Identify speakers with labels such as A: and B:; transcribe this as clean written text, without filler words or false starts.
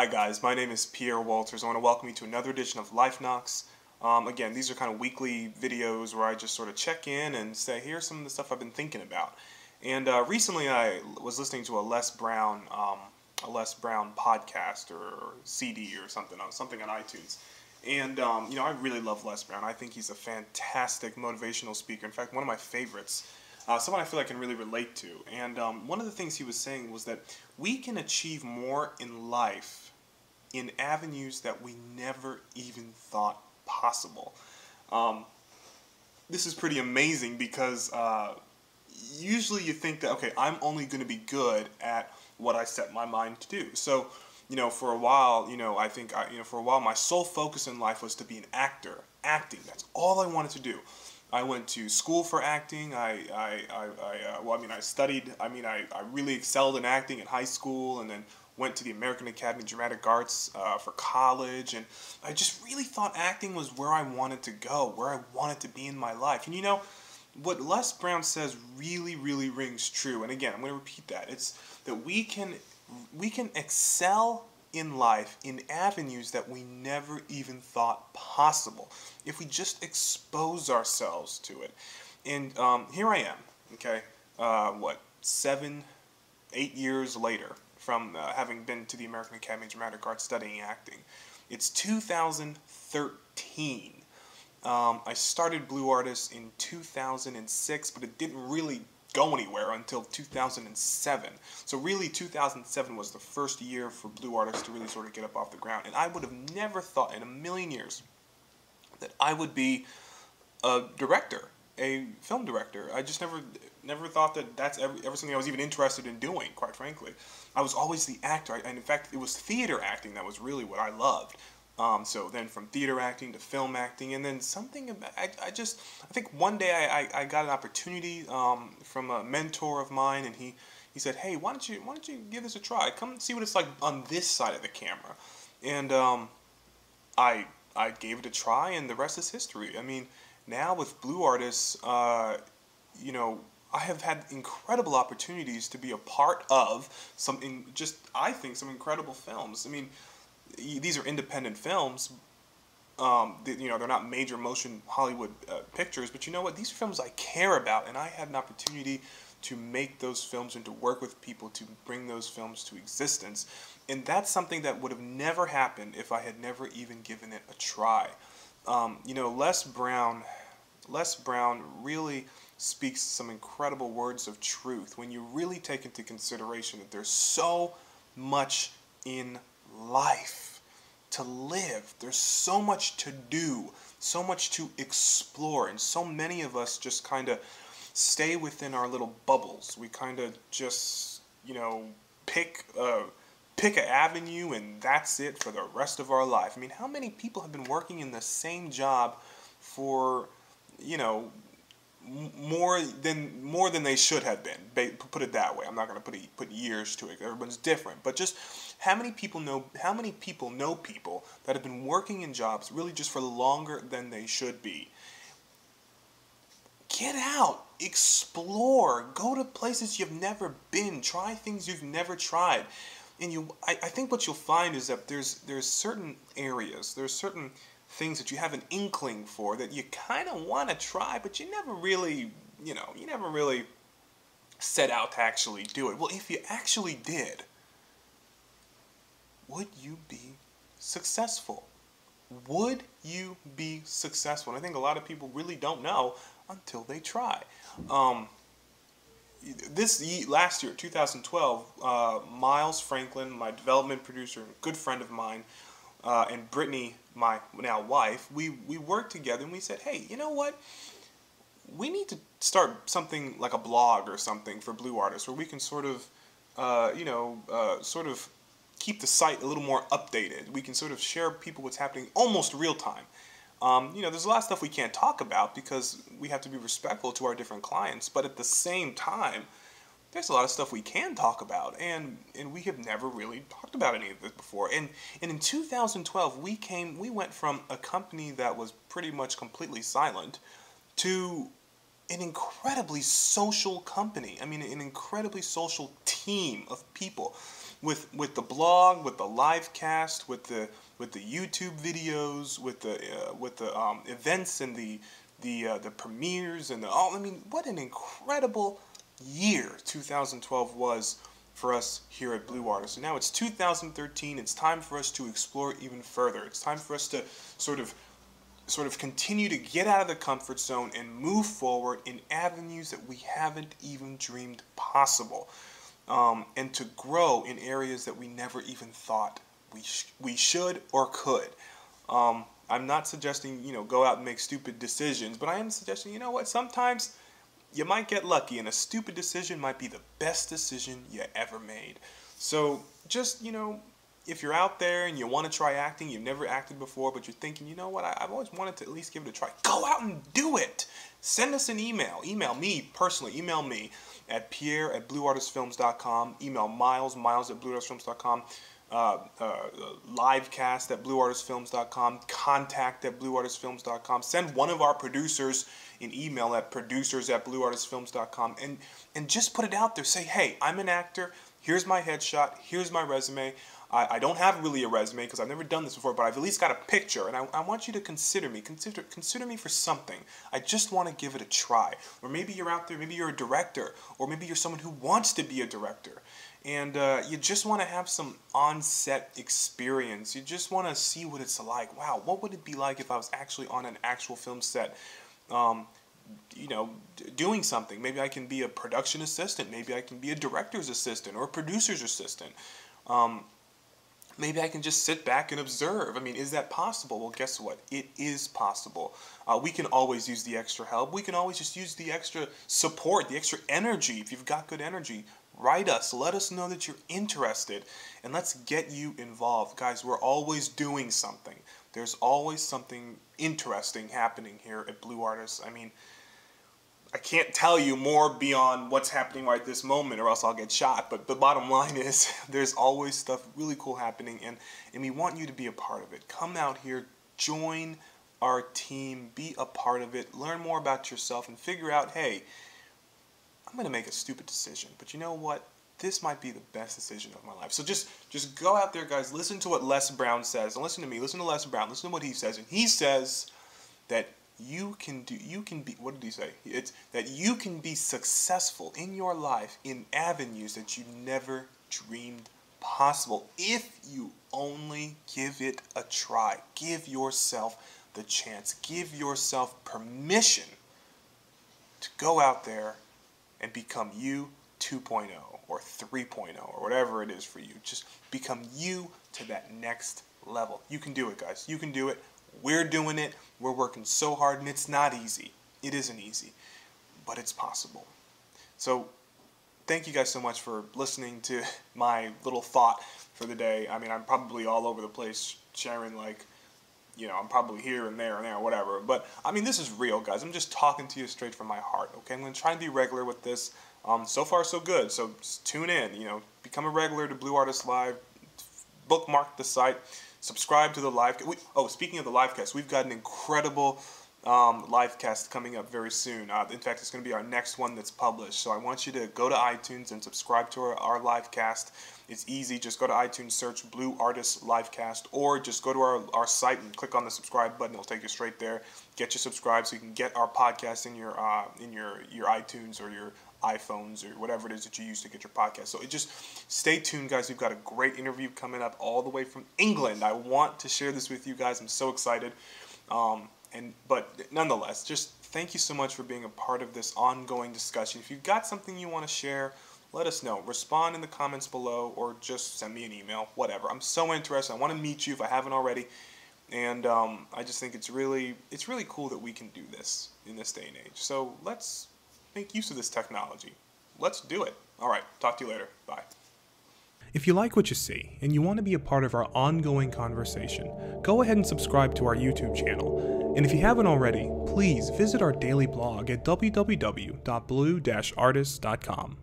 A: Hi guys, my name is Pierre Walters. I want to welcome you to another edition of Life Knocks. Again, these are kind of weekly videos where I just sort of check in and say, here's some of the stuff I've been thinking about. And recently I was listening to a Les Brown podcast or CD or something on iTunes. And I really love Les Brown. I think he's a fantastic motivational speaker. In fact, one of my favorites. Someone I feel I can really relate to. And one of the things he was saying was that we can achieve more in life in avenues that we never even thought possible. This is pretty amazing because usually you think that, okay, I'm only going to be good at what I set my mind to do. So, for a while, for a while my sole focus in life was to be an actor. Acting, that's all I wanted to do. I went to school for acting. I really excelled in acting in high school, and then went to the American Academy of Dramatic Arts for college. And I just really thought acting was where I wanted to go, where I wanted to be in my life. And what Les Brown says really, really rings true. And again, I'm going to repeat that. It's that we can excel in life in avenues that we never even thought possible if we just expose ourselves to it. And here I am, okay, 7, 8 years later from having been to the American Academy of Dramatic Arts studying acting. It's 2013. I started Blue Artists in 2006, but it didn't really go anywhere until 2007. So really 2007 was the first year for Blue Artists to really sort of get up off the ground. And I would have never thought in a million years that I would be a director, a film director. I just never thought that that's ever something I was even interested in doing, quite frankly. I was always the actor, and in fact it was theater acting that was really what I loved. So then from theater acting to film acting, and then something about, I think one day I got an opportunity from a mentor of mine, and he said, hey, why don't you give this a try? Come see what it's like on this side of the camera. And I gave it a try, and the rest is history. I mean, now with Blue Artists, I have had incredible opportunities to be a part of some incredible films. I mean, these are independent films. They're not major motion Hollywood pictures, but you know what? These are films I care about, and I had an opportunity to make those films and to work with people to bring those films to existence. And that's something that would have never happened if I had never even given it a try. Les Brown really speaks some incredible words of truth when you really take into consideration that there's so much in life to live. There's so much to do, so much to explore, and so many of us just kind of stay within our little bubbles. We kind of just, pick an avenue, and that's it for the rest of our life. I mean, how many people have been working in the same job for, more than they should have been. Put it that way. I'm not going to put years to it. Everyone's different. But just how many people know people that have been working in jobs really just for longer than they should be? Get out, explore, go to places you've never been, try things you've never tried. And I think what you'll find is that there's certain areas, there's certain things that you have an inkling for that you kind of want to try, but you never really set out to actually do it. Well, if you actually did, would you be successful? Would you be successful? And I think a lot of people really don't know until they try. Last year, 2012, Miles Franklin, my development producer and good friend of mine, and Brittany, my now wife, we worked together, and we said, hey, you know what? We need to start something like a blog or something for Blue Artists where we can sort of keep the site a little more updated. We can sort of share people what's happening almost real time. There's a lot of stuff we can't talk about because we have to be respectful to our different clients, but at the same time, there's a lot of stuff we can talk about, and we have never really talked about any of this before. And in 2012, we went from a company that was pretty much completely silent to an incredibly social company. I mean, an incredibly social team of people. with the blog, with the live cast, with the YouTube videos, with the events and the premieres and I mean, what an incredible year 2012 was for us here at Blue Artist. And now it's 2013. It's time for us to explore even further. It's time for us to sort of continue to get out of the comfort zone and move forward in avenues that we haven't even dreamed possible, and to grow in areas that we never even thought we should or could. I'm not suggesting, go out and make stupid decisions, but I am suggesting, you know what, sometimes you might get lucky, and a stupid decision might be the best decision you ever made. So just, if you're out there and you want to try acting, you've never acted before, but you're thinking, you know what, I've always wanted to at least give it a try, go out and do it. Send us an email. Email me personally. Email me at pierre@blueartistfilms.com. Email miles@blueartistfilms.com. Livecast at blueartistfilms.com. Contact at blueartistfilms.com. Send one of our producers an email at producers@blueartistfilms.com and just put it out there. Say, hey, I'm an actor. Here's my headshot. Here's my resume. I don't have really a resume because I've never done this before, but I've at least got a picture, and I want you to consider me. Consider me for something. I just want to give it a try. Or maybe you're out there, maybe you're a director, or maybe you're someone who wants to be a director, and you just want to have some on-set experience. You just want to see what it's like. Wow, what would it be like if I was actually on an actual film set? Doing something. Maybe I can be a production assistant. Maybe I can be a director's assistant or a producer's assistant. Maybe I can just sit back and observe. I mean, is that possible? Well, guess what? It is possible. We can always use the extra help. We can always just use the extra support, the extra energy. If you've got good energy, write us. Let us know that you're interested, and let's get you involved. Guys, we're always doing something. There's always something interesting happening here at Blue Artists. I mean, I can't tell you more beyond what's happening right this moment, or else I'll get shot. But the bottom line is there's always stuff really cool happening, and we want you to be a part of it. Come out here, join our team, be a part of it, learn more about yourself, and figure out, hey, I'm going to make a stupid decision, but you know what? This might be the best decision of my life. So just go out there, guys. Listen to what Les Brown says. Don't listen to me. Listen to Les Brown. Listen to what he says. And he says that you can be, what did he say? It's that you can be successful in your life in avenues that you never dreamed possible if you only give it a try. Give yourself the chance. Give yourself permission to go out there and become you 2.0 or 3.0 or whatever it is for you. Just become you to that next level. You can do it, guys. You can do it. We're doing it. We're working so hard, and it's not easy. It isn't easy, but it's possible. So thank you guys so much for listening to my little thought for the day. I mean, I'm probably all over the place sharing, like, I'm probably here and there, whatever. But, I mean, this is real, guys. I'm just talking to you straight from my heart, okay? I'm going to try and be regular with this. So far, so good. So just tune in, become a regular to Blue Artist Live. Bookmark the site. Subscribe to the live. Speaking of the live cast, we've got an incredible live cast coming up very soon. In fact, it's going to be our next one that's published. So I want you to go to iTunes and subscribe to our live cast. It's easy. Just go to iTunes, search Blue Artist Livecast, or just go to our site and click on the subscribe button. It'll take you straight there. Get you subscribed so you can get our podcast in your iTunes or your iPhones or whatever it is that you use to get your podcast. So just stay tuned, guys. We've got a great interview coming up all the way from England. I want to share this with you guys. I'm so excited. But nonetheless, just thank you so much for being a part of this ongoing discussion. If you've got something you want to share, let us know. Respond in the comments below or just send me an email, whatever. I'm so interested. I want to meet you if I haven't already. And I just think it's really cool that we can do this in this day and age. So let's make use of this technology. Let's do it. All right. Talk to you later. Bye. If you like what you see and you want to be a part of our ongoing conversation, go ahead and subscribe to our YouTube channel. And if you haven't already, please visit our daily blog at www.blue-artist.com.